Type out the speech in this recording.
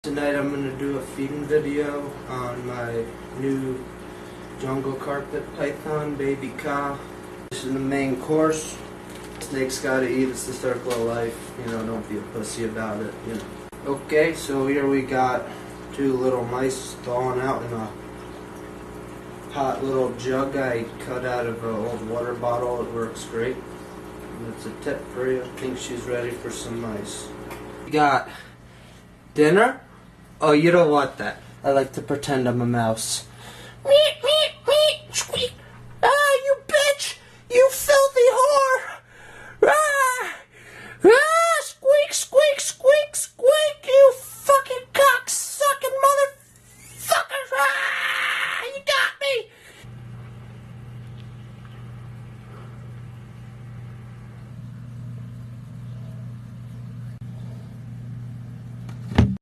Tonight I'm going to do a feeding video on my new jungle carpet python baby cow. This is the main course. Snake's gotta eat, it's the circle of life. You know, don't be a pussy about it, you know. Okay, so here we got two little mice thawing out in a hot little jug I cut out of an old water bottle. It works great. And it's a tip for you. I think she's ready for some mice. We got dinner. Oh, you don't want that. I like to pretend I'm a mouse.